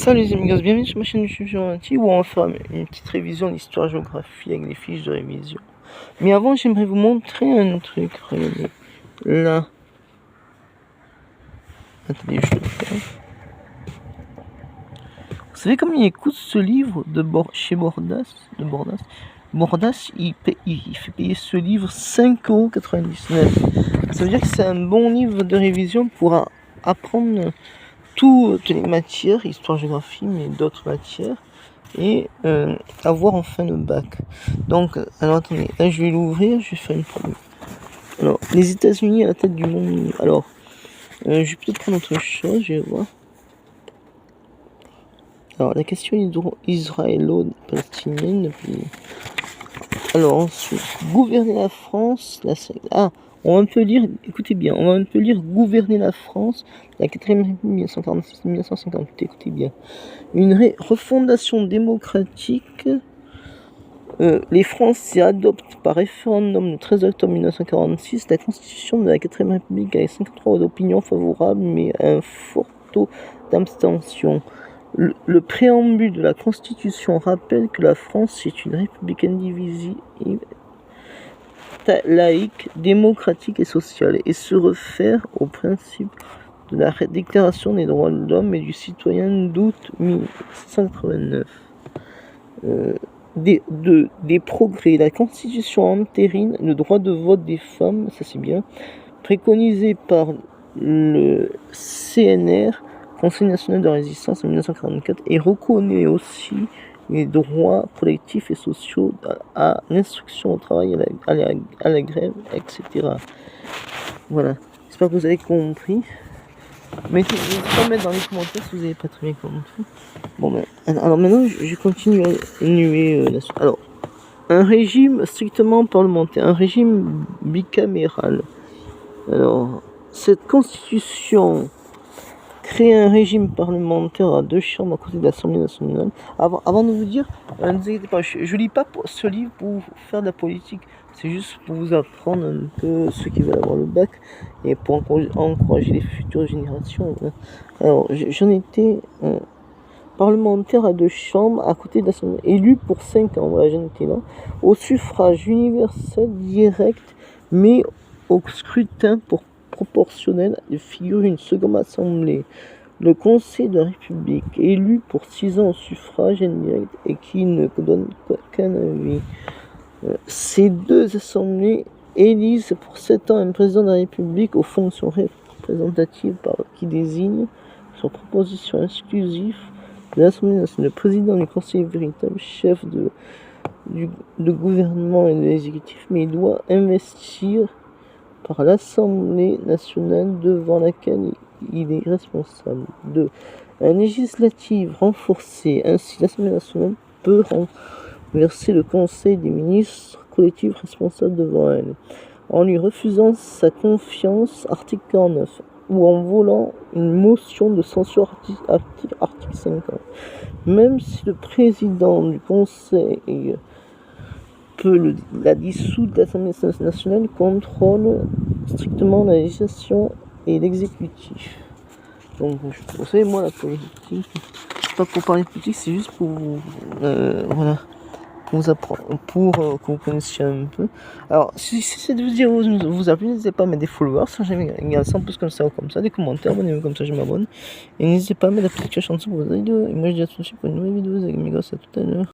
Salut les amigos, bienvenue sur ma chaîne YouTube Gentil où on va faire une petite révision de l'histoire-géographie avec les fiches de révision. Mais avant, j'aimerais vous montrer un truc. Regardez, là. Attendez, je le fais. Vous savez combien il coûte ce livre chez Bordas Bordas, il fait payer ce livre 5,99 €. Ça veut dire que c'est un bon livre de révision pour apprendre toutes les matières, histoire-géographie, mais d'autres matières, et avoir enfin le bac. Donc, alors attendez, là je vais l'ouvrir, je vais faire une première. Alors, les États-Unis à la tête du monde. Alors, je vais peut-être prendre autre chose, je vais voir. Alors, la question israélo-palestinienne. Alors, ensuite, gouverner la France. On va un peu lire, écoutez bien, on va un peu lire gouverner la France, la 4ème République 1946-1958, écoutez bien. Une refondation démocratique. Les Français adoptent par référendum le 13 octobre 1946 la constitution de la 4ème République avec 53 d'opinion favorable mais un fort taux d'abstention. Le préambule de la Constitution rappelle que la France est une république indivisible, laïque, démocratique et sociale, et se réfère au principe de la Déclaration des droits de l'homme et du citoyen d'août 1789. Des progrès. La Constitution entérine le droit de vote des femmes, ça c'est bien, préconisé par le CNR, Conseil national de résistance en 1944, et reconnaît aussi les droits collectifs et sociaux à l'instruction, au travail, à la grève, etc. Voilà, j'espère que vous avez compris. N'hésitez pas à mettre dans les commentaires si vous n'avez pas très bien compris. Bon ben, alors maintenant je continue à énumérer la suite. Alors, un régime strictement parlementaire, un régime bicaméral. Alors, cette constitution crée un régime parlementaire à 2 chambres à côté de l'Assemblée nationale. Avant de vous dire, ne vous inquiétez pas, je lis pas ce livre pour vous faire de la politique. C'est juste pour vous apprendre un peu ceux qui veulent avoir le bac et pour encourager les futures générations. Alors, j'en étais parlementaire à 2 chambres à côté de l'Assemblée, élu pour 5 ans. Voilà, j'en étais là. Au suffrage universel direct, mais au scrutin proportionnel, il figure une seconde assemblée. Le Conseil de la République, élu pour 6 ans au suffrage indirect et qui ne donne qu'un avis. Ces 2 assemblées élisent pour 7 ans un président de la République aux fonctions représentatives qui désigne, sur proposition exclusive de l'Assemblée nationale, le président du Conseil est véritable chef de gouvernement et de l'exécutif, mais il doit investir par l'Assemblée nationale devant laquelle il est responsable. 2. Un législative renforcée, ainsi l'Assemblée nationale peut renverser le Conseil des ministres collectifs responsables devant elle, en lui refusant sa confiance, article 49, ou en volant une motion de censure, article 50. Même si le président du Conseil peut la dissoudre, l'Assemblée nationale contrôle strictement la législation et l'exécutif. Donc, vous savez, moi, la politique, c'est pas pour parler de politique, c'est juste pour voilà, pour vous apprendre, pour que vous connaissiez un peu. Alors, si cette vidéo vous a plu, n'hésitez pas à mettre des followers, si jamais il y a 100 plus comme ça ou comme ça, des commentaires, abonnez-vous comme ça, je m'abonne. Et n'hésitez pas à mettre la petite cloche en dessous pour vos vidéos. Et moi, je dis à tout de suite pour une nouvelle vidéo, les amigos, à tout à l'heure.